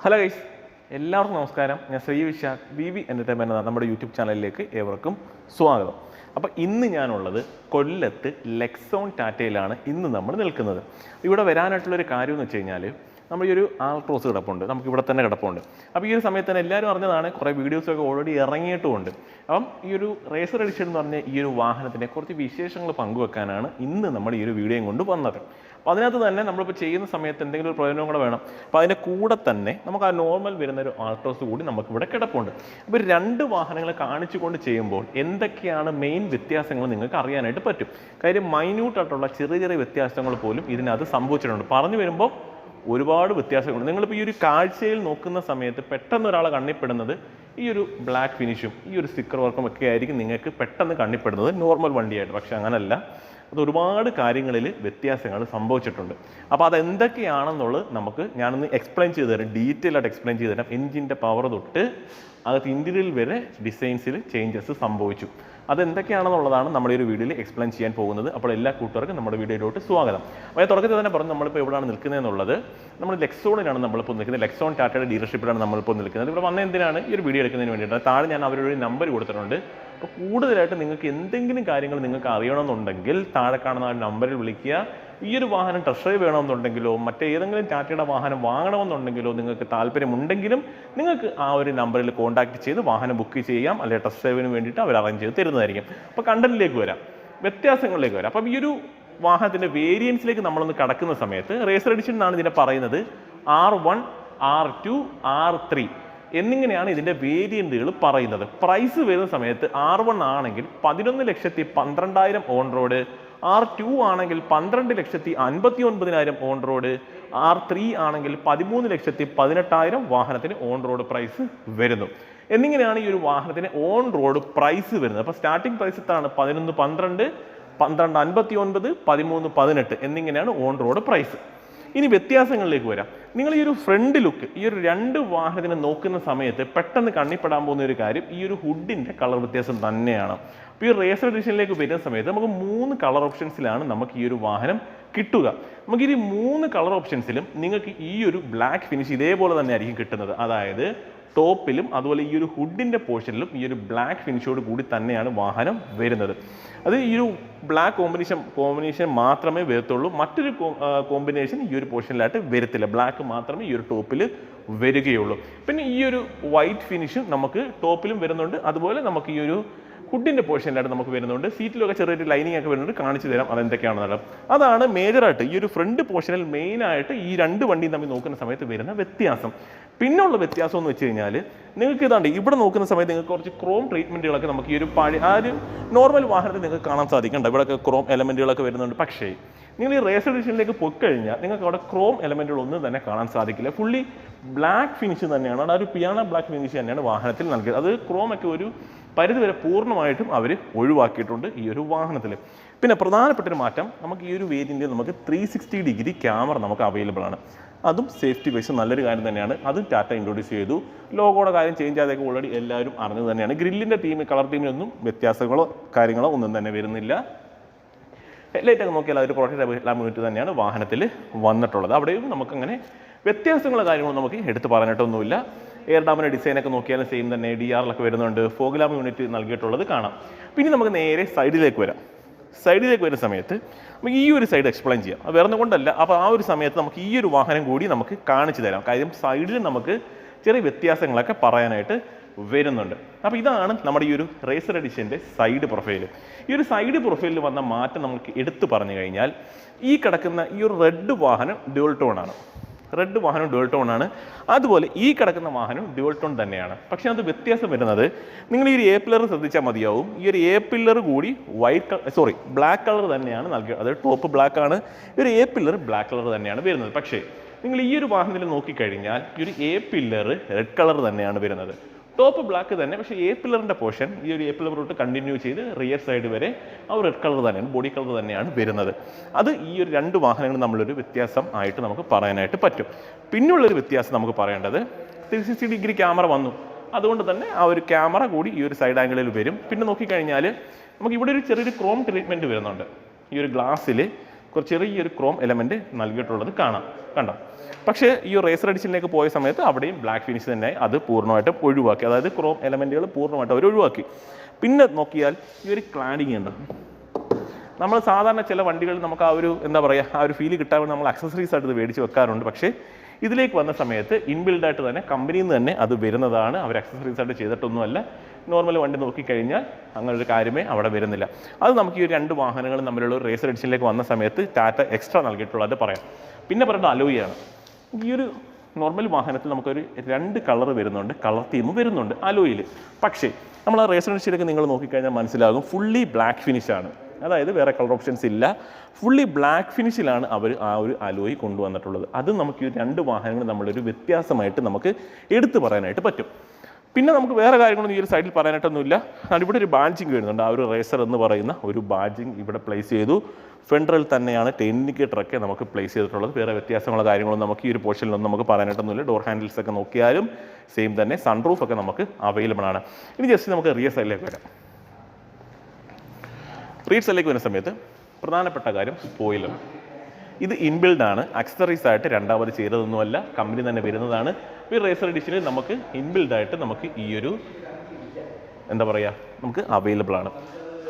Hello guys, എല്ലാവർക്കും നമസ്കാരം. ഞാൻ ശ്രീ വിശാഖ് BB എൻ്റർടൈൻമെൻ്റ് എന്ന നമ്മുടെ യൂട്യൂബ് ചാനലിലേക്ക് ഏവർക്കും സ്വാഗതം. അപ്പോൾ ഇന്ന് ഞാനുള്ളത് കൊല്ലത്ത് ലെക്സോൺ ടാറ്റയിലാണ് ഇന്ന് നമ്മൾ നിൽക്കുന്നത്. ഇവിടെ വരാനായിട്ടുള്ളൊരു കാര്യം എന്ന് വെച്ച് കഴിഞ്ഞാൽ നമ്മൾ ഈ ഒരു ആൾട്രോസ് കിടപ്പുണ്ട്, നമുക്ക് ഇവിടെ തന്നെ കിടപ്പുണ്ട്. അപ്പോൾ ഈ ഒരു സമയത്ത് തന്നെ എല്ലാവരും അറിഞ്ഞതാണ്, കുറേ വീഡിയോസൊക്കെ ഓൾറെഡി ഇറങ്ങിയിട്ടുമുണ്ട്. അപ്പം ഈ ഒരു റേസർ എഡിഷൻ എന്ന് പറഞ്ഞ ഈ ഒരു വാഹനത്തിൻ്റെ കുറച്ച് വിശേഷങ്ങൾ പങ്കുവെക്കാനാണ് ഇന്ന് നമ്മൾ ഈ ഒരു വീഡിയോയും കൊണ്ട് വന്നത്. അപ്പോൾ അതിനകത്ത് തന്നെ നമ്മളിപ്പോൾ ചെയ്യുന്ന സമയത്ത് എന്തെങ്കിലും ഒരു പ്രയോജനം കൂടെ വേണം. അപ്പോൾ അതിൻ്റെ കൂടെ തന്നെ നമുക്ക് ആ നോർമൽ വരുന്ന ഒരു ആൾട്രോസ് കൂടി നമുക്കിവിടെ കിടപ്പുണ്ട്. അപ്പോൾ രണ്ട് വാഹനങ്ങൾ കാണിച്ചുകൊണ്ട് ചെയ്യുമ്പോൾ എന്തൊക്കെയാണ് മെയിൻ വ്യത്യാസങ്ങൾ നിങ്ങൾക്ക് അറിയാനായിട്ട് പറ്റും. കാര്യം മൈന്യൂട്ടായിട്ടുള്ള ചെറിയ ചെറിയ വ്യത്യാസങ്ങൾ പോലും ഇതിനകത്ത് സംഭവിച്ചിട്ടുണ്ട്. പറഞ്ഞു വരുമ്പോൾ ഒരുപാട് വ്യത്യാസങ്ങളുണ്ട്. നിങ്ങളിപ്പോൾ ഈ ഒരു കാഴ്ചയിൽ നോക്കുന്ന സമയത്ത് പെട്ടെന്ന് ഒരാളെ കണ്ണിപ്പെടുന്നത് ഈ ഒരു ബ്ലാക്ക് ഫിനിഷും ഈ ഒരു സ്റ്റിക്കർ വർക്കും ഒക്കെ ആയിരിക്കും നിങ്ങൾക്ക് പെട്ടെന്ന് കണ്ണിപ്പെടുന്നത് നോർമൽ വണ്ടിയായിട്ട്. പക്ഷെ അങ്ങനല്ല, അത് ഒരുപാട് കാര്യങ്ങളിൽ വ്യത്യാസങ്ങൾ സംഭവിച്ചിട്ടുണ്ട്. അപ്പോൾ അതെന്തൊക്കെയാണെന്നുള്ളത് ഞാനൊന്ന് എക്സ്പ്ലെയിൻ ചെയ്ത് തരാം, ഡീറ്റെയിൽ ആയിട്ട് എക്സ്പ്ലെയിൻ ചെയ്ത് തരാം. എൻജിൻ്റെ പവർ തൊട്ട് അകത്ത് ഇന്റീരിയൽ വരെ ഡിസൈൻസിൽ ചേഞ്ചസ് സംഭവിച്ചു. അതെന്തൊക്കെയാണെന്നുള്ളതാണ് നമ്മുടെ ഒരു വീഡിയോയിൽ എക്സ്പ്ലെയിൻ ചെയ്യാൻ പോകുന്നത്. അപ്പോൾ എല്ലാ കൂട്ടുകാർക്കും നമ്മുടെ വീഡിയോയിലോട്ട് സ്വാഗതം. അപ്പോൾ തുടക്കത്തിൽ തന്നെ പറഞ്ഞു നമ്മളിപ്പോൾ എവിടെയാണ് നിൽക്കുന്നത് എന്നുള്ളത്. നമ്മൾ ലെക്സോണിലാണ് നമ്മളിപ്പോൾ നിൽക്കുന്നത്. ലെക്സോൺ ടാറ്റയുടെ ഡീലർഷിപ്പിലാണ് നമ്മളിപ്പോൾ നിൽക്കുന്നത്. ഇവിടെ വന്ന എന്തിനാണ് ഈ ഒരു വീഡിയോ എടുക്കുന്നതിന് വേണ്ടിയിട്ടാണ്. താഴെ ഞാൻ അവരുടെ നമ്പർ കൊടുത്തിട്ടുണ്ട്. അപ്പോൾ കൂടുതലായിട്ട് നിങ്ങൾക്ക് എന്തെങ്കിലും കാര്യങ്ങൾ നിങ്ങൾക്ക് അറിയണമെന്നുണ്ടെങ്കിൽ താഴെ കാണുന്ന ആ നമ്പറിൽ വിളിക്കുക. ഈ ഒരു വാഹനം ടെസ്റ്റ് ഡ്രൈവ് വേണമെന്നുണ്ടെങ്കിലോ മറ്റേതെങ്കിലും ടാറ്റയുടെ വാഹനം വാങ്ങണമെന്നുണ്ടെങ്കിലോ നിങ്ങൾക്ക് താല്പര്യമുണ്ടെങ്കിലും നിങ്ങൾക്ക് ആ ഒരു നമ്പറിൽ കോൺടാക്ട് ചെയ്ത് വാഹനം ബുക്ക് ചെയ്യാം, അല്ലെങ്കിൽ ടെസ്റ്റ് ഡ്രൈവിന് വേണ്ടിയിട്ട് അവർ അറേഞ്ച് ചെയ്ത് തരുന്നതായിരിക്കും. അപ്പോൾ കണ്ടന്റിലേക്ക് വരാം, വ്യത്യാസങ്ങളിലേക്ക് വരാം. അപ്പം ഈ ഒരു വാഹനത്തിൻ്റെ വേരിയൻസിലേക്ക് നമ്മളൊന്ന് കടക്കുന്ന സമയത്ത് റേസർ എഡിഷൻ എന്നാണ് ഇതിനെ പറയുന്നത്. R1, R2, R3 എന്നിങ്ങനെയാണ് ഇതിൻ്റെ വേരിയൻറ്റുകൾ പറയുന്നത്. പ്രൈസ് വരുന്ന സമയത്ത് R1 ആണെങ്കിൽ 11,12,000 ഓൺ റോഡ്, R2 ആണെങ്കിൽ 12,59,000 ഓൺ റോഡ്, R3 ആണെങ്കിൽ 13,18,000 വാഹനത്തിന് ഓൺ റോഡ് പ്രൈസ് വരുന്നു. എന്നിങ്ങനെയാണ് ഈ ഒരു വാഹനത്തിന് ഓൺ റോഡ് പ്രൈസ് വരുന്നത്. അപ്പോൾ സ്റ്റാർട്ടിംഗ് പ്രൈസ് എത്താണ്? 11,12, 12,59, 13,18 എന്നിങ്ങനെയാണ് ഓൺ റോഡ് പ്രൈസ്. ഇനി വ്യത്യാസങ്ങളിലേക്ക് വരാം. നിങ്ങൾ ഈ ഒരു ഫ്രണ്ട് ലുക്ക് ഈ ഒരു രണ്ട് വാഹനത്തിനെ നോക്കുന്ന സമയത്ത് പെട്ടെന്ന് കണ്ണിപ്പെടാൻ പോകുന്ന ഒരു കാര്യം ഈ ഒരു ഹുഡിൻ്റെ കളർ വ്യത്യാസം തന്നെയാണ്. അപ്പോൾ ഈ റേസർ എഡിഷനിലേക്ക് വരുന്ന സമയത്ത് നമുക്ക് 3 കളർ ഓപ്ഷൻസിലാണ് നമുക്ക് ഈ ഒരു വാഹനം കിട്ടുക. നമുക്ക് ഈ 3 കളർ ഓപ്ഷൻസിലും നിങ്ങൾക്ക് ഈ ഒരു ബ്ലാക്ക് ഫിനിഷ് ഇതേപോലെ തന്നെ ആയിരിക്കും കിട്ടുന്നത്. അതായത് ടോപ്പിലും അതുപോലെ ഈ ഒരു ഹുഡിൻ്റെ പോർഷനിലും ഈ ഒരു ബ്ലാക്ക് ഫിനിഷോട് കൂടി തന്നെയാണ് വാഹനം വരുന്നത്. അത് ഈ ഒരു ബ്ലാക്ക് കോമ്പിനേഷൻ മാത്രമേ വരത്തുള്ളൂ. മറ്റൊരു കോമ്പിനേഷൻ ഈ ഒരു പോർഷനിലായിട്ട് വരത്തില്ല. ബ്ലാക്ക് മാത്രമേ ഈ ഒരു ടോപ്പിൽ വരികയുള്ളൂ. പിന്നെ ഈ ഒരു വൈറ്റ് ഫിനിഷും നമുക്ക് ടോപ്പിലും വരുന്നുണ്ട്. അതുപോലെ നമുക്ക് ഈ ഒരു ഹുഡിൻ്റെ പോർഷനിലായിട്ട് നമുക്ക് വരുന്നുണ്ട്. സീറ്റിലൊക്കെ ചെറിയൊരു ലൈനിങ് ഒക്കെ വരുന്നുണ്ട്. കാണിച്ചു തരാം അതെന്തൊക്കെയാണെന്നുള്ളത്. അതാണ് മേജറായിട്ട് ഈ ഒരു ഫ്രണ്ട് പോർഷനിൽ മെയിനായിട്ട് ഈ രണ്ട് വണ്ടിയും തമ്മിൽ നോക്കുന്ന സമയത്ത് വരുന്ന വ്യത്യാസം. പിന്നുള്ള വ്യത്യാസം എന്ന് വെച്ച് കഴിഞ്ഞാൽ നിങ്ങൾക്ക് ഇതാണ്ട് ഇവിടെ നോക്കുന്ന സമയത്ത് നിങ്ങൾക്ക് കുറച്ച് ക്രോം ട്രീറ്റ്മെൻറ്റുകളൊക്കെ നമുക്ക് ഈ ഒരു ഒരു നോർമൽ വാഹനത്തിൽ നിങ്ങൾക്ക് കാണാൻ സാധിക്കണ്ട. ഇവിടെയൊക്കെ ക്രോം എലമെൻറ്റുകളൊക്കെ വരുന്നുണ്ട്. പക്ഷേ നിങ്ങൾ ഈ റേസർ എഡിഷനിലേക്ക് പോയി കഴിഞ്ഞാൽ നിങ്ങൾക്ക് അവിടെ ക്രോം എലമെൻറ്റുകളൊന്നും തന്നെ കാണാൻ സാധിക്കില്ല. ഫുള്ളി ബ്ലാക്ക് ഫിനിഷ് തന്നെയാണ്. അവിടെ ഒരു പിയാനോ ബ്ലാക്ക് ഫിനിഷ് തന്നെയാണ് വാഹനത്തിൽ നൽകിയത്. അത് ക്രോമൊക്കെ ഒരു പരിധിവരെ പൂർണ്ണമായിട്ടും അവർ ഒഴിവാക്കിയിട്ടുണ്ട് ഈ ഒരു വാഹനത്തിൽ. പിന്നെ പ്രധാനപ്പെട്ടൊരു മാറ്റം, നമുക്ക് ഈ ഒരു വേരിയൻറ്റിൽ നമുക്ക് 360 ഡിഗ്രി ക്യാമറ നമുക്ക് അവൈലബിൾ ആണ്. അതും സേഫ്റ്റി വൈസ് നല്ലൊരു കാര്യം തന്നെയാണ്. അതും ടാറ്റ ഇൻട്രൊഡ്യൂസ് ചെയ്തു. ലോഗോയുടെ കാര്യം ചേഞ്ച് ആയതൊക്കെ ഓൾറെഡി എല്ലാവരും അറിഞ്ഞത് തന്നെയാണ്. ഗ്രില്ലിൻ്റെ കളർ ടീമിനൊന്നും വ്യത്യാസങ്ങളോ കാര്യങ്ങളോ ഒന്നും തന്നെ വരുന്നില്ല. ഹെഡ്ലൈറ്റൊക്കെ നോക്കിയാൽ അതൊരു പ്രൊട്ടക്റ്റഡ് യൂണിറ്റ് തന്നെയാണ് വാഹനത്തിൽ വന്നിട്ടുള്ളത്. അവിടെയും നമുക്കങ്ങനെ വ്യത്യാസങ്ങളോ കാര്യങ്ങളോ നമുക്ക് എടുത്ത് പറയാനായിട്ടൊന്നുമില്ല. എയർ ഡാമിൻ്റെ ഡിസൈനൊക്കെ നോക്കിയാലും സെയിം തന്നെ. DRLൊക്കെ വരുന്നുണ്ട്. ഫോഗ് ലാമ്പ് യൂണിറ്റ് നൽകിയിട്ടുള്ളത് കാണാം. പിന്നെ നമുക്ക് നേരെ സൈഡിലേക്ക് വരാം. സൈഡിലേക്ക് വരുന്ന സമയത്ത് നമുക്ക് ഈ ഒരു സൈഡ് എക്സ്പ്ലെയിൻ ചെയ്യാം. അത് വേറെ കൊണ്ടല്ല. അപ്പോൾ ആ ഒരു സമയത്ത് നമുക്ക് ഈ ഒരു വാഹനം കൂടി നമുക്ക് കാണിച്ചു തരാം. കാര്യം സൈഡിൽ നമുക്ക് ചെറിയ വ്യത്യാസങ്ങളൊക്കെ പറയാനായിട്ട് വരുന്നുണ്ട്. അപ്പോൾ ഇതാണ് നമ്മുടെ ഈ ഒരു റേസർ എഡിഷൻ്റെ സൈഡ് പ്രൊഫൈൽ. ഈ ഒരു സൈഡ് പ്രൊഫൈലിൽ വന്ന മാറ്റം നമുക്ക് എടുത്തു പറഞ്ഞു കഴിഞ്ഞാൽ ഈ കിടക്കുന്ന ഈ ഒരു റെഡ് വാഹനം ഡ്യുവൽ ടോൺ ആണ്. റെഡ് വാഹനം ഡ്യുവൽ ടോൺ ആണ്. അതുപോലെ ഈ കിടക്കുന്ന വാഹനം ഡ്യുവൽ ടോൺ തന്നെയാണ്. പക്ഷേ അത് വ്യത്യാസം വരുന്നത് നിങ്ങൾ ഈ ഒരു A പില്ലർ ശ്രദ്ധിച്ചാൽ മതിയാവും. ഈ ഒരു A പില്ലർ കൂടി ബ്ലാക്ക് കളർ തന്നെയാണ് നൽകിയത്. അത് ടോപ്പ് ബ്ലാക്ക് ആണ്. ഈ ഒരു A പില്ലർ ബ്ലാക്ക് കളർ തന്നെയാണ് വരുന്നത്. പക്ഷേ നിങ്ങൾ ഈ ഒരു വാഹനത്തിൽ നോക്കിക്കഴിഞ്ഞാൽ ഈ ഒരു A പില്ലർ റെഡ് കളർ തന്നെയാണ് വരുന്നത്. ടോപ്പ് ബ്ലാക്ക് തന്നെ. പക്ഷേ A പില്ലറിൻ്റെ പോർഷൻ ഈ ഒരു A പില്ലർ റൂട്ട് കണ്ടിന്യൂ ചെയ്ത് റിയർ സൈഡ് വരെ ആ റെഡ് കളർ തന്നെയാണ്, ബോഡി കളർ തന്നെയാണ് വരുന്നത്. അത് ഈ ഒരു രണ്ട് വാഹനങ്ങൾ നമ്മളൊരു വ്യത്യാസം ആയിട്ട് നമുക്ക് പറയാനായിട്ട് പറ്റും. പിന്നുള്ളൊരു വ്യത്യാസം നമുക്ക് പറയേണ്ടത് 360 ഡിഗ്രി ക്യാമറ വന്നു. അതുകൊണ്ട് തന്നെ ആ ഒരു ക്യാമറ കൂടി ഈ ഒരു സൈഡ് ആംഗിളിൽ വരും. പിന്നെ നോക്കിക്കഴിഞ്ഞാൽ നമുക്ക് ഇവിടെ ഒരു ചെറിയൊരു ക്രോം ട്രീറ്റ്മെൻറ്റ് വരുന്നുണ്ട്. ഈ ഒരു ഗ്ലാസ്സിൽ ചെറിയൊരു ക്രോം എലമെൻറ്റ് നൽകിയിട്ടുള്ളത് കാണാം. കണ്ടോ? പക്ഷേ ഈ റേസർ എഡിഷനിലേക്ക് പോയ സമയത്ത് അവിടെയും ബ്ലാക്ക് ഫിനിഷ് തന്നെ അത് പൂർണ്ണമായിട്ടും ഒഴിവാക്കി. അതായത് ക്രോം എലമെൻറ്റുകൾ പൂർണ്ണമായിട്ടും അവർ ഒഴിവാക്കി. പിന്നെ നോക്കിയാൽ ഈ ഒരു ക്ലാഡിങ് ഉണ്ട്. നമ്മൾ സാധാരണ ചില വണ്ടികളിൽ നമുക്ക് ആ ഒരു എന്താ പറയുക, ആ ഒരു ഫീല് കിട്ടാൻ വേണ്ടി നമ്മൾ അക്സസറീസ് ആയിട്ട് ഇത് മേടിച്ച് വെക്കാറുണ്ട്. പക്ഷേ ഇതിലേക്ക് വന്ന സമയത്ത് ഇൻബിൽഡായിട്ട് തന്നെ കമ്പനിയിൽ നിന്ന് തന്നെ അത് വരുന്നതാണ്. അവർ അക്സസറീസ് ആയിട്ട് ചെയ്തിട്ടൊന്നുമല്ല. നോർമൽ വണ്ടി നോക്കിക്കഴിഞ്ഞാൽ അങ്ങനൊരു കാര്യമേ അവിടെ വരുന്നില്ല. അത് നമുക്ക് ഈ 2 വാഹനങ്ങളും തമ്മിലുള്ള ഒരു റേസർ എഡിഷനിലേക്ക് വന്ന സമയത്ത് ടാറ്റ എക്സ്ട്രാ നൽകിയിട്ടുള്ളത് പറയാം. പിന്നെ പറയുന്നത് അലോയിയാണ്. ഈ ഒരു നോർമൽ വാഹനത്തിൽ നമുക്കൊരു 2 കളർ വരുന്നുണ്ട്, കളർ തീം വരുന്നുണ്ട് അലോയിൽ. പക്ഷേ നമ്മൾ ആ റേസർ എഡിഷനിലേക്ക് നിങ്ങൾ നോക്കിക്കഴിഞ്ഞാൽ മനസ്സിലാകും ഫുള്ളി ബ്ലാക്ക് ഫിനിഷാണ്. അതായത് വേറെ കളർ ഓപ്ഷൻസ് ഇല്ല, ഫുള്ളി ബ്ലാക്ക് ഫിനിഷിലാണ് അവർ ആ ഒരു അലോയി കൊണ്ടുവന്നിട്ടുള്ളത്. അത് നമുക്ക് ഈ 2 വാഹനങ്ങൾ നമ്മളൊരു വ്യത്യാസമായിട്ട് നമുക്ക് എടുത്തു പറയാനായിട്ട് പറ്റും. പിന്നെ നമുക്ക് വേറെ കാര്യങ്ങളൊന്നും ഈ ഒരു സൈഡിൽ പറയാനായിട്ടൊന്നുമില്ല. ഇവിടെ ഒരു ബാഡ്ജിങ് വരുന്നുണ്ട്. ആ ഒരു റേസർ എന്ന് പറയുന്ന ഒരു ബാഡ്ജിങ് ഇവിടെ പ്ലേസ് ചെയ്തു. ഫെൻഡറിൽ തന്നെയാണ് ടെയിൽ ഇൻഡിക്കേറ്ററൊക്കെ നമുക്ക് പ്ലേസ് ചെയ്തിട്ടുള്ളത്. വേറെ വ്യത്യാസമുള്ള കാര്യങ്ങളൊന്നും നമുക്ക് ഈ ഒരു പോർഷനിലൊന്നും നമുക്ക് പറയാനായിട്ടൊന്നുമില്ല. ഡോർ ഹാൻഡിൽസ് ഒക്കെ നോക്കിയാലും സെയിം തന്നെ. സൺറൂഫ് ഒക്കെ നമുക്ക് അവൈലബിൾ ആണ്. ഇനി ജസ്റ്റ് നമുക്ക് റിയർ സൈഡിലേക്ക് വരാം. റിയർ സൈഡിലേക്ക് വരുന്ന സമയത്ത് പ്രധാനപ്പെട്ട കാര്യം സ്പോയിലർ. ഇത് ഇൻബിൽഡ് ആണ്, അക്സസറീസ് ആയിട്ട് രണ്ടാമത് ചെയ്തതൊന്നുമല്ല, കമ്പനി തന്നെ വരുന്നതാണ്. ഈ റേസർ എഡിഷനിൽ നമുക്ക് ഇൻബിൽഡായിട്ട് നമുക്ക് ഈ ഒരു എന്താ പറയുക നമുക്ക് അവൈലബിൾ ആണ്.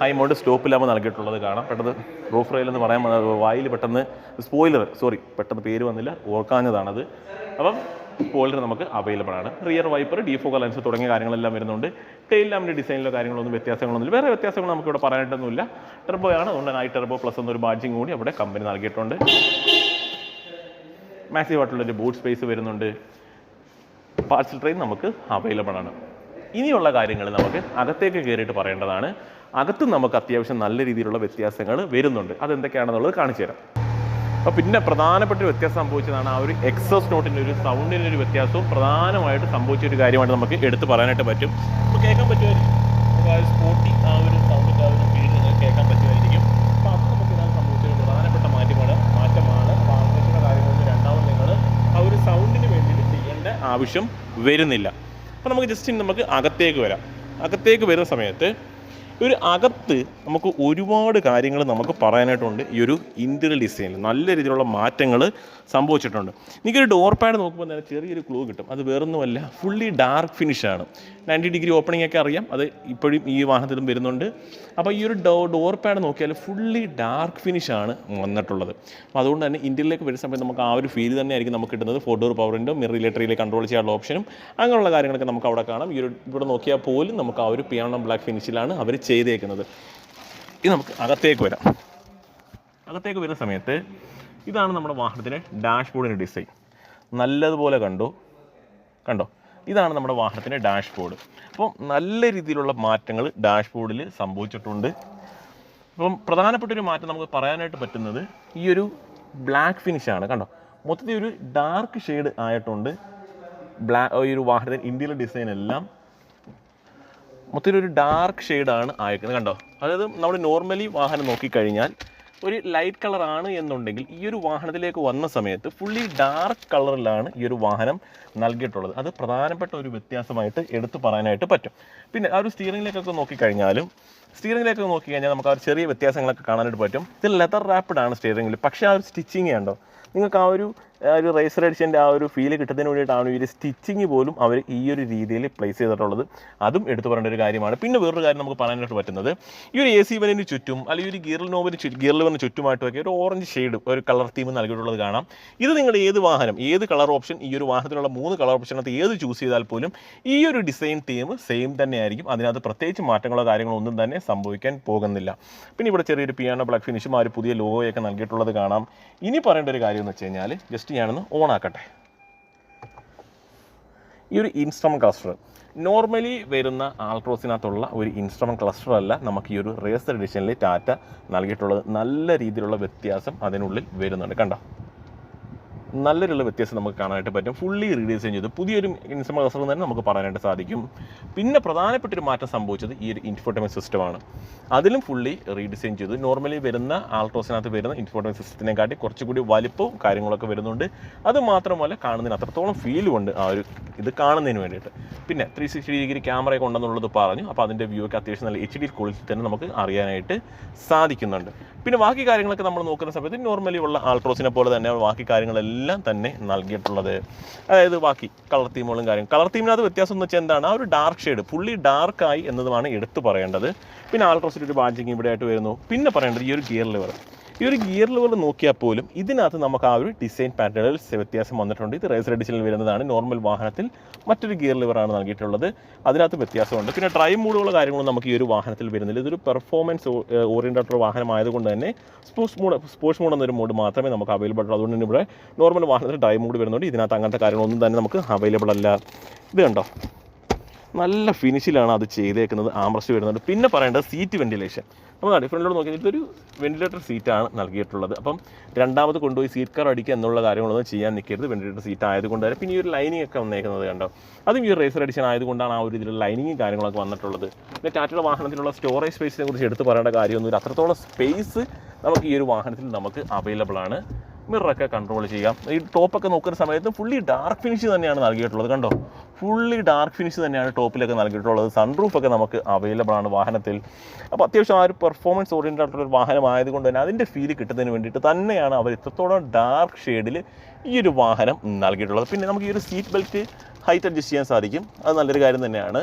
ഹൈ മൗണ്ട് സ്റ്റോപ്പിലാകുമ്പോൾ നൽകിയിട്ടുള്ളത് കാണാം. പെട്ടെന്ന് റൂഫ് റെയിൽ എന്ന് പറയാൻ വായിൽ പെട്ടെന്ന് പെട്ടെന്ന് പേര് വന്നില്ല, ഓർക്കാഞ്ഞതാണത്. അപ്പം സ്പോയിലർ നമുക്ക് അവൈലബിൾ ആണ്. റിയർ വൈപ്പർ, ഡീഫോക്കൽ ലെൻസ് തുടങ്ങിയ കാര്യങ്ങളെല്ലാം വരുന്നുണ്ട്. ടെയിൽ ലാമ്പിൻ്റെ ഡിസൈനിലോ കാര്യങ്ങളൊന്നും വ്യത്യാസങ്ങളൊന്നുമില്ല. വേറെ വ്യത്യാസങ്ങൾ നമുക്കിവിടെ പറയാനായിട്ടൊന്നുമില്ല. ടെർബോയാണ്, അതുകൊണ്ട് തന്നെ ടെർബോ പ്ലസ് എന്നൊരു ബാഡ്ജിങ് കൂടി അവിടെ കമ്പനി നൽകിയിട്ടുണ്ട്. മാസീവ് ആയിട്ടുള്ളൊരു ബൂട്ട് സ്പേസ് വരുന്നുണ്ട്. പാർസൽ ട്രെയിൻ നമുക്ക് അവൈലബിൾ ആണ്. ഇനിയുള്ള കാര്യങ്ങൾ നമുക്ക് അകത്തേക്ക് കയറിയിട്ട് പറയേണ്ടതാണ്. അകത്ത് നമുക്ക് അത്യാവശ്യം നല്ല രീതിയിലുള്ള വ്യത്യാസങ്ങൾ വരുന്നുണ്ട്. അതെന്തൊക്കെയാണെന്നുള്ളത് കാണിച്ചു തരാം. അപ്പോൾ പിന്നെ പ്രധാനപ്പെട്ട ഒരു വ്യത്യാസം സംഭവിച്ചതാണ് ആ ഒരു എക്സോസ്റ്റ് നോട്ടിൻ്റെ ഒരു സൗണ്ടിൻ്റെ ഒരു വ്യത്യാസവും പ്രധാനമായിട്ട് സംഭവിച്ച ഒരു കാര്യമായിട്ട് നമുക്ക് എടുത്ത് പറയാനായിട്ട് പറ്റും. അപ്പോൾ കേൾക്കാൻ പറ്റുമായിരിക്കും, ആ ഒരു സ്പോട്ടി ആ ഒരു സൗണ്ടിൻ്റെ ആ ഒരു ഫീൽ നിങ്ങൾക്ക് കേൾക്കാൻ പറ്റുമായിരിക്കും. അപ്പോൾ അത് നമുക്ക് ഇതിനകത്ത് സംഭവിച്ചൊരു പ്രധാനപ്പെട്ട മാറ്റമാണ്. അപ്പോൾ ആവശ്യമുള്ള കാര്യങ്ങളൊന്നും രണ്ടാമത് നിങ്ങൾ ആ ഒരു സൗണ്ടിന് വേണ്ടിയിട്ട് ചെയ്യേണ്ട ആവശ്യം വരുന്നില്ല. അപ്പോൾ നമുക്ക് ജസ്റ്റ് നമുക്ക് അകത്തേക്ക് വരാം. അകത്തേക്ക് വരുന്ന സമയത്ത് ഒരു അകത്ത് നമുക്ക് ഒരുപാട് കാര്യങ്ങൾ നമുക്ക് പറയാനായിട്ടുണ്ട്. ഈ ഒരു ഇൻറ്റീരിയർ ഡിസൈനിൽ നല്ല രീതിയിലുള്ള മാറ്റങ്ങൾ സംഭവിച്ചിട്ടുണ്ട്. എനിക്കൊരു ഡോർ പാഡ് നോക്കുമ്പോൾ തന്നെ ചെറിയൊരു ക്ലൂ കിട്ടും. അത് വേറൊന്നുമല്ല, ഫുള്ളി ഡാർക്ക് ഫിനിഷാണ്. 90 ഡിഗ്രി ഓപ്പണിംഗ് ഒക്കെ അറിയാം, അത് ഇപ്പോഴും ഈ വാഹനത്തിലും വരുന്നുണ്ട്. അപ്പോൾ ഈ ഒരു ഡോർ പാഡ് നോക്കിയാൽ ഫുള്ളി ഡാർക്ക് ഫിനിഷാണ് വന്നിട്ടുള്ളത്. അപ്പോൾ അതുകൊണ്ട് തന്നെ ഇൻറ്റീരിയറിലേക്ക് വരുന്ന സമയത്ത് നമുക്ക് ആ ഒരു ഫീൽ തന്നെ ആയിരിക്കും നമുക്ക് കിട്ടുന്നത്. 4 door power window, mirror electrically control ചെയ്യാനുള്ള ഓപ്ഷനും അങ്ങനെയുള്ള കാര്യങ്ങളൊക്കെ നമുക്ക് അവിടെ കാണാം. ഈ ഒരു ഇവിടെ നോക്കിയാൽ പോലും നമുക്ക് ആ ഒരു പിയാനോ ബ്ലാക്ക് ഫിനിഷിലാണ് അവർ ചെയ്തേക്കുന്നത്. ഇത് നമുക്ക് അകത്തേക്ക് വരാം. അകത്തേക്ക് വരുന്ന സമയത്ത് ഇതാണ് നമ്മുടെ വാഹനത്തിൻ്റെ ഡാഷ്ബോർഡിൻ്റെ ഡിസൈൻ. നല്ലതുപോലെ കണ്ടോ, ഇതാണ് നമ്മുടെ വാഹനത്തിൻ്റെ ഡാഷ്ബോർഡ്. അപ്പോൾ നല്ല രീതിയിലുള്ള മാറ്റങ്ങൾ ഡാഷ്ബോർഡിൽ സംഭവിച്ചിട്ടുണ്ട്. അപ്പം പ്രധാനപ്പെട്ടൊരു മാറ്റം നമുക്ക് പറയാനായിട്ട് പറ്റുന്നത് ഈ ഒരു ബ്ലാക്ക് ഫിനിഷാണ്. കണ്ടോ, മൊത്തത്തിൽ ഒരു ഡാർക്ക് ഷെയ്ഡ് ആയിട്ടുണ്ട്. ഈ ഒരു വാഹനത്തിൻ്റെ ഇൻറ്റീരിയർ ഡിസൈൻ എല്ലാം മൊത്തത്തിലൊരു ഡാർക്ക് ഷെയ്ഡാണ് അയക്കുന്നത്. കണ്ടോ, അതായത് നമ്മൾ നോർമലി വാഹനം നോക്കിക്കഴിഞ്ഞാൽ ഒരു ലൈറ്റ് കളറാണ് എന്നുണ്ടെങ്കിൽ ഈ ഒരു വാഹനത്തിലേക്ക് വന്ന സമയത്ത് ഫുള്ളി ഡാർക്ക് കളറിലാണ് ഈ ഒരു വാഹനം നൽകിയിട്ടുള്ളത്. അത് പ്രധാനപ്പെട്ട ഒരു വ്യത്യാസമായിട്ട് എടുത്തു പറയാനായിട്ട് പറ്റും. പിന്നെ ആ ഒരു സ്റ്റിയറിംഗിലേക്കൊക്കെ നോക്കിക്കഴിഞ്ഞാലും നമുക്ക് ആ ഒരു ചെറിയ വ്യത്യാസങ്ങളൊക്കെ കാണാനായിട്ട് പറ്റും. ഇത് ലെതർ റാപ്പിഡ് ആണ് സ്റ്റിയറിംഗിൽ. പക്ഷേ ആ ഒരു സ്റ്റിച്ചിങ് ഉണ്ടോ, നിങ്ങൾക്ക് ആ ഒരു റേസർ എഡിഷൻ്റെ ആ ഒരു ഫീല് കിട്ടുന്നതിന് വേണ്ടിയിട്ടാണ് ഈ ഒരു സ്റ്റിച്ചിങ് പോലും അവർ ഈ ഒരു രീതിയിൽ പ്ലേസ് ചെയ്തിട്ടുള്ളത്. അതും എടുത്തു പറയേണ്ട ഒരു കാര്യമാണ്. പിന്നെ വേറൊരു കാര്യം നമുക്ക് പറയാനായിട്ട് പറ്റുന്നത് ഈ ഒരു AC വനിന് ചുറ്റും അല്ലെങ്കിൽ ഒരു ഗിയർ ലിവറിന് ചുറ്റുമായിട്ടൊക്കെ ഒരു ഓറഞ്ച് ഷെയ്ഡ് ഒരു കളർ തീം നൽകിയിട്ടുള്ളത് കാണാം. ഇത് നിങ്ങൾ ഏത് കളർ ഓപ്ഷൻ ഈ ഒരു വാഹനത്തിലുള്ള 3 കളർ ഓപ്ഷനകത്ത് ഏത് ചൂസ് ചെയ്താൽ പോലും ഈ ഒരു ഡിസൈൻ തീം സെയിം തന്നെ ആയിരിക്കും. അതിനകത്ത് പ്രത്യേകിച്ച് മാറ്റങ്ങളോ കാര്യങ്ങളോ ഒന്നും തന്നെ സംഭവിക്കാൻ പോകുന്നില്ല. പിന്നെ ഇവിടെ ചെറിയൊരു പിയാനോ ബ്ലാക്ക് ഫിനിഷും ആ ഒരു പുതിയ ലോഗോയൊക്കെ നൽകിയിട്ടുള്ളത് കാണാം. ഇനി പറയേണ്ട ഒരു കാര്യം എന്ന് വെച്ച് കഴിഞ്ഞാൽ ജസ്റ്റ് ഞാനൊന്ന് ഓൺ ആക്കട്ടെ. ഈ ഒരു ഇൻസ്ട്രുമെൻറ്റ് ക്ലസ്റ്റർ നോർമലി വരുന്ന ആൾട്രോസിനകത്തുള്ള ഒരു ഇൻസ്ട്രുമെൻറ്റ് ക്ലസ്റ്റർ അല്ല നമുക്ക് ഈ ഒരു റേസർ എഡിഷനിൽ ടാറ്റ നൽകിയിട്ടുള്ളത്. നല്ല രീതിയിലുള്ള വ്യത്യാസം അതിനുള്ളിൽ വരുന്നുണ്ട്. കണ്ടോ, നല്ല രീതിയിലുള്ള വ്യത്യാസം നമുക്ക് കാണാനായിട്ട് പറ്റും. ഫുള്ളി റീഡിസൈൻ ചെയ്ത് പുതിയൊരു ഇൻസ്ട്രുമെൻറ്റ് ക്ലസ്റ്റർ തന്നെ നമുക്ക് പറയാനായിട്ട് സാധിക്കും. പിന്നെ പ്രധാനപ്പെട്ടൊരു മാറ്റം സംഭവിച്ചത് ഈ ഒരു ഇൻഫോർടൈൻമെൻറ്റ് സിസ്റ്റമാണ്. അതിലും ഫുള്ളി റീഡിസൈൻ ചെയ്തു. നോർമലി വരുന്ന ആൾട്രോസിനകത്ത് വരുന്ന ഇൻഫോർടൈൻമെൻറ്റ് സിസ്റ്റത്തിനെക്കാട്ടി കുറച്ചുകൂടി വലിപ്പവും കാര്യങ്ങളൊക്കെ വരുന്നുണ്ട്. അത് മാത്രമല്ല കാണുന്നതിന് അത്രത്തോളം ഫീലും ഉണ്ട് ആ ഒരു ഇത് കാണുന്നതിന് വേണ്ടിയിട്ട്. പിന്നെ 360 ഡിഗ്രി ക്യാമറയൊക്കെ ഉണ്ടെന്നുള്ളത് പറഞ്ഞു. അപ്പോൾ അതിൻ്റെ വ്യൂ ഒക്കെ അത്യാവശ്യം നല്ല HD ക്വാളിറ്റി തന്നെ നമുക്ക് അറിയാനായിട്ട് സാധിക്കുന്നുണ്ട്. പിന്നെ ബാക്കി കാര്യങ്ങളൊക്കെ നമ്മൾ നോക്കുന്ന സമയത്ത് നോർമലി ഉള്ള ആൾട്രോസിനെ പോലെ തന്നെ ബാക്കി കാര്യങ്ങളെല്ലാം തന്നെ നൽകിയിട്ടുള്ളത്. അതായത് ബാക്കി കളർ തീമുകളും കളർ തീമിനകത്ത് വ്യത്യാസം എന്ന് വെച്ചാൽ എന്താണ്, ആ ഒരു ഡാർക്ക് ഷെയ്ഡ് ഫുള്ളി ഡാർക്കായി എന്നതുമാണ് എടുത്തു പറയേണ്ടത്. പിന്നെ ആൾട്രോസിൻ്റെ ഒരു ബാഡ്ജിങ് ഇവിടെ ആയിട്ട് വരുന്നു. പിന്നെ പറയേണ്ടത് ഈ ഒരു ഗിയർ ലെവൽ നോക്കിയാൽ പോലും ഇതിനകത്ത് നമുക്ക് ആ ഒരു ഡിസൈൻ പാറ്റേണിൽ വ്യത്യാസം വന്നിട്ടുണ്ട്. ഇത് റേസർ എഡിഷനിൽ വരുന്നതാണ്. നോർമൽ വാഹനത്തിൽ മറ്റൊരു ഗിയർ ലിവറാണ് നൽകിയിട്ടുള്ളത്, അതിനകത്ത് വ്യത്യാസമുണ്ട്. പിന്നെ ഡ്രൈവ് മൂഡുള്ള കാര്യങ്ങളും നമുക്ക് ഈ ഒരു വാഹനത്തിൽ വരുന്നില്ല. ഇതൊരു പെർഫോമൻസ് ഓറിയൻറ്റഡ് വാഹനമായതുകൊണ്ട് തന്നെ സ്പോർട്സ് മോഡ് എന്നൊരു മോഡ് മാത്രമേ നമുക്ക് അവൈലബിൾ ഉള്ളൂ. അതുകൊണ്ട് തന്നെ ഇവിടെ നോർമൽ വാഹനത്തിൽ ഡ്രൈവ് മൂഡ് വരുന്നുണ്ട്. ഇതിനകത്ത് അങ്ങനത്തെ കാര്യങ്ങളൊന്നും തന്നെ നമുക്ക് അവൈലബിൾ അല്ല. ഇത് കണ്ടോ, നല്ല ഫിനിഷിലാണ് അത് ചെയ്തേക്കുന്നത്. ആംറസ്റ്റ് വരുന്നുണ്ട്. പിന്നെ പറയേണ്ടത് സീറ്റ് വെന്റിലേഷൻ. നമ്മൾ ഫ്രണ്ടിലോട്ട് നോക്കിയാൽ ഇതൊരു വെന്റിലേറ്റർ സീറ്റാണ് നൽകിയിട്ടുള്ളത്. അപ്പം രണ്ടാമത് കൊണ്ടുപോയി സീറ്റ് കാർ അടിക്കുക എന്നുള്ള കാര്യങ്ങളൊന്നും ചെയ്യാൻ നിൽക്കരുത്. വെന്റിലേറ്റർ സീറ്റ് ആയതുകൊണ്ട് തന്നെ. പിന്നെ ഈ ഒരു ലൈനിങ് ഒക്കെ വന്നേക്കുന്നത് കണ്ടോ, അതും ഈ ഒരു റേസർ എഡിഷൻ ആയതുകൊണ്ടാണ് ആ ഒരു ഇതിലുള്ള ലൈനിങ്ങും കാര്യങ്ങളൊക്കെ വന്നിട്ടുള്ളത്. പിന്നെ ടാറ്റയുടെ വാഹനത്തിലുള്ള സ്റ്റോറേജ് സ്പേസിനെ കുറിച്ച് എടുത്ത് പറയേണ്ട കാര്യമൊന്നുമില്ല. അത്രത്തോളം സ്പേസ് നമുക്ക് ഈ ഒരു വാഹനത്തിൽ നമുക്ക് അവൈലബിൾ ആണ്. മിററൊക്കെ കൺട്രോൾ ചെയ്യാം. ഈ ടോപ്പൊക്കെ നോക്കുന്ന സമയത്ത് ഫുള്ളി ഡാർക്ക് ഫിനിഷ് തന്നെയാണ് നൽകിയിട്ടുള്ളത്. കണ്ടോ, ഫുള്ളി ഡാർക്ക് ഫിനിഷ് തന്നെയാണ് ടോപ്പിലൊക്കെ നൽകിയിട്ടുള്ളത്. സൺറൂഫൊക്കെ നമുക്ക് അവൈലബിൾ ആണ് വാഹനത്തിൽ. അപ്പോൾ അത്യാവശ്യം ആ ഒരു പെർഫോമൻസ് ഓറിയൻറ്റഡ് ആയിട്ടുള്ള ഒരു വാഹനമായതുകൊണ്ട് തന്നെ അതിൻ്റെ ഫീല് കിട്ടുന്നതിന് വേണ്ടിയിട്ട് തന്നെയാണ് അവർ ഇത്രത്തോളം ഡാർക്ക് ഷെയ്ഡിൽ ഈ ഒരു വാഹനം നൽകിയിട്ടുള്ളത്. പിന്നെ നമുക്ക് ഈ ഒരു സീറ്റ് ബെൽറ്റ് ഹൈറ്റ് അഡ്ജസ്റ്റ് ചെയ്യാൻ സാധിക്കും. അത് നല്ലൊരു കാര്യം തന്നെയാണ്.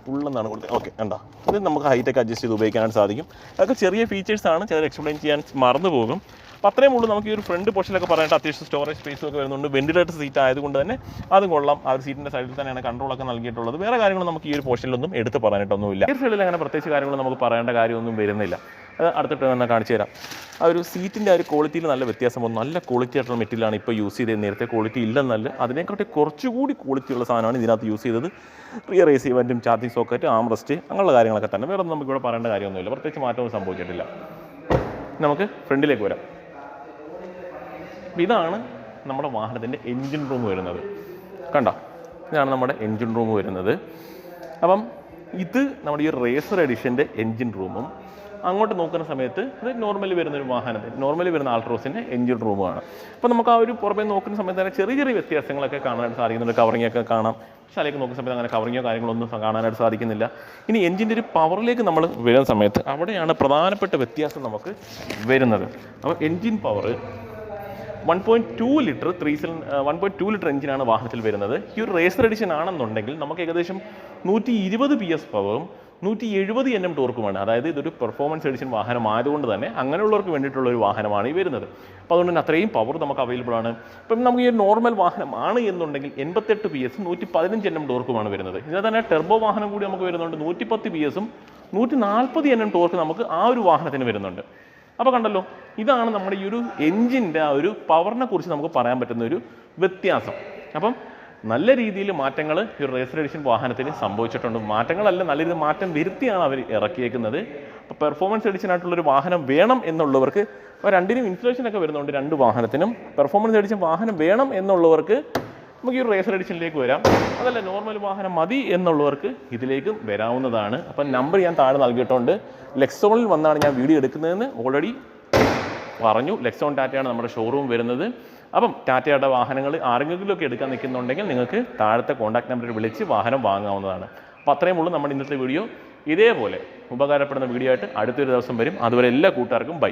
ഫുള്ളെന്നാണ് കൊടുത്തത്. ഓക്കെ, കണ്ടോ, ഇത് നമുക്ക് ഹൈറ്റൊക്കെ അഡ്ജസ്റ്റ് ചെയ്ത് ഉപയോഗിക്കാനായിട്ട് സാധിക്കും. അതൊക്കെ ചെറിയ ഫീച്ചേഴ്സാണ്, ചിലർ എക്സ്പ്ലെയിൻ ചെയ്യാൻ മറന്നു പോകും. അപ്പോൾ അത്രയും ഉള്ളൂ. നമുക്ക് ഈ ഒരു ഫ്രണ്ട് പോർഷനിലൊക്കെ പറയാനായിട്ട് അത്യാവശ്യം സ്റ്റോറേജ് സ്പേസും ഒക്കെ വരുന്നുണ്ട്. വെന്റിലേറ്റർ സീറ്റ് ആയതുകൊണ്ട് തന്നെ അതും കൊള്ളാം. ആ ഒരു സീറ്റിൻ്റെ സൈഡിൽ തന്നെയാണ് കൺട്രോളൊക്കെ നൽകിയിട്ടുള്ളത്. വേറെ കാര്യങ്ങൾ നമുക്ക് ഈ ഒരു പോർഷനിലൊന്നും എടുത്ത് പറയാനായിട്ടൊന്നുമില്ല. ഈ സൈഡിൽ അങ്ങനെ പ്രത്യേകിച്ച് കാര്യങ്ങൾ നമുക്ക് പറയേണ്ട കാര്യമൊന്നും വരുന്നില്ല. അത് അടുത്തിട്ട് തന്നെ കാണിച്ചു തരാം. ആ ഒരു സീറ്റിൻ്റെ ആ ഒരു ക്വാളിറ്റിയിൽ നല്ല വ്യത്യാസം വന്നു. നല്ല ക്വാളിറ്റി ആയിട്ടുള്ള മെറ്റീരിയലാണ് ഇപ്പോൾ യൂസ് ചെയ്തത്. നേരത്തെ ക്വാളിറ്റി ഇല്ലെന്നല്ല, അതിനെക്കാട്ടി കുറച്ചുകൂടി ക്വാളിറ്റി ഉള്ള സാധനമാണ് ഇതിനകത്ത് യൂസ് ചെയ്തത്. റിയർ AC വെൻറ്റും ചാർജിങ് സോക്കറ്റ്, ആംറസ്റ്റ്, അങ്ങനെയുള്ള കാര്യങ്ങളൊക്കെ തന്നെ. വേറെ ഒന്നും നമുക്ക് ഇവിടെ പറയേണ്ട കാര്യമൊന്നുമില്ല. പ്രത്യേകിച്ച് മാറ്റമൊന്നും സംഭവിച്ചിട്ടില്ല. നമുക്ക് ഫ്രണ്ടിലേക്ക് വരാം. ഇതാണ് നമ്മുടെ വാഹനത്തിൻ്റെ എൻജിൻ റൂം വരുന്നത്. കണ്ടോ, ഇതാണ് നമ്മുടെ എൻജിൻ റൂം വരുന്നത്. അപ്പം ഇത് നമ്മുടെ ഈ റേസർ എഡിഷൻ്റെ എൻജിൻ റൂമും അങ്ങോട്ട് നോക്കുന്ന സമയത്ത് ഇത് നോർമലി വരുന്നൊരു വാഹനത്തിൽ നോർമലി വരുന്ന ആൾട്രോസിൻ്റെ എൻജിൻ റൂമാണ്. അപ്പോൾ നമുക്ക് ആ ഒരു പുറമേ നോക്കുന്ന സമയത്ത് തന്നെ ചെറിയ ചെറിയ വ്യത്യാസങ്ങളൊക്കെ കാണാനായിട്ട് സാധിക്കുന്നുണ്ട്. കവറിങ്ങൊക്കെ കാണാം. പക്ഷേ അതിലേക്ക് നോക്കുന്ന സമയത്ത് അങ്ങനെ കവറിങ്ങോ കാര്യങ്ങളൊന്നും കാണാനായിട്ട് സാധിക്കുന്നില്ല. ഇനി എൻജിൻ്റെ ഒരു പവറിലേക്ക് നമ്മൾ വരുന്ന സമയത്ത് അവിടെയാണ് പ്രധാനപ്പെട്ട വ്യത്യാസം നമുക്ക് വരുന്നത്. അപ്പോൾ എൻജിൻ പവർ 1.2 ലിറ്റർ 1.2 ലിറ്റർ എഞ്ചിനാണ് വാഹനത്തിൽ വരുന്നത്. ഈ ഒരു റേസർ എഡിഷൻ ആണെന്നുണ്ടെങ്കിൽ നമുക്ക് ഏകദേശം 120 PS പവറും 170 Nm ടോർക്കുമാണ്. അതായത് ഇതൊരു പെർഫോമൻസ് എഡിഷൻ വാഹനമായതുകൊണ്ട് തന്നെ അങ്ങനെയുള്ളവർക്ക് വേണ്ടിയിട്ടുള്ള ഒരു വാഹനമാണ് ഈ വരുന്നത്. അപ്പോൾ അതുകൊണ്ട് തന്നെ അത്രയും പവർ നമുക്ക് അവൈലബിൾ ആണ്. ഇപ്പം നമുക്ക് ഈ ഒരു നോർമൽ വാഹനമാണ് എന്നുണ്ടെങ്കിൽ 88 PS 115 Nm ടോർക്കുമാണ് വരുന്നത്. ഇതിൽ തന്നെ ടെർബോ വാഹനം കൂടി നമുക്ക് വരുന്നുണ്ട്. 110 PS 140 Nm ടോർക്ക് നമുക്ക് ആ ഒരു വാഹനത്തിന് വരുന്നുണ്ട്. അപ്പോൾ കണ്ടല്ലോ, ഇതാണ് നമ്മുടെ ഈ ഒരു എൻജിൻ്റെ ആ ഒരു പവറിനെ കുറിച്ച് നമുക്ക് പറയാൻ പറ്റുന്ന ഒരു വ്യത്യാസം. അപ്പം നല്ല രീതിയിൽ മാറ്റങ്ങൾ ഈ ഒരു റേസർ എഡിഷൻ വാഹനത്തിന് സംഭവിച്ചിട്ടുണ്ട്. മാറ്റങ്ങളല്ല, നല്ല രീതിയിൽ മാറ്റം വരുത്തിയാണ് അവർ ഇറക്കിയേക്കുന്നത്. അപ്പോൾ പെർഫോമൻസ് എഡിഷനായിട്ടുള്ളൊരു വാഹനം വേണം എന്നുള്ളവർക്ക്, അപ്പോൾ രണ്ടിനും ഇൻസ്റ്റലേഷനൊക്കെ വരുന്നുണ്ട്. രണ്ട് വാഹനത്തിനും പെർഫോമൻസ് എഡിഷൻ വാഹനം വേണം എന്നുള്ളവർക്ക് നമുക്ക് ഈ ഒരു റേസർ എഡിഷനിലേക്ക് വരാം. അതല്ല നോർമൽ വാഹനം മതി എന്നുള്ളവർക്ക് ഇതിലേക്കും വരാവുന്നതാണ്. അപ്പം നമ്പർ ഞാൻ താഴെ നൽകിയിട്ടുണ്ട്. ലെക്സോണിൽ വന്നാണ് ഞാൻ വീഡിയോ എടുക്കുന്നതെന്ന് ഓൾറെഡി പറഞ്ഞു. ലെക്സോൺ ടാറ്റയാണ് നമ്മുടെ ഷോറൂം വരുന്നത്. അപ്പം ടാറ്റയുടെ വാഹനങ്ങൾ ആരെങ്കിലുമൊക്കെ എടുക്കാൻ നിൽക്കുന്നുണ്ടെങ്കിൽ നിങ്ങൾക്ക് താഴത്തെ കോൺടാക്ട് നമ്പറിൽ വിളിച്ച് വാഹനം വാങ്ങാവുന്നതാണ്. അപ്പോൾ അത്രയും ഉള്ളൂ നമ്മുടെ ഇന്നത്തെ വീഡിയോ. ഇതേപോലെ ഉപകാരപ്പെടുന്ന വീഡിയോ ആയിട്ട് അടുത്തൊരു ദിവസം വരും. അതുവരെ എല്ലാ കൂട്ടുകാർക്കും ബൈ.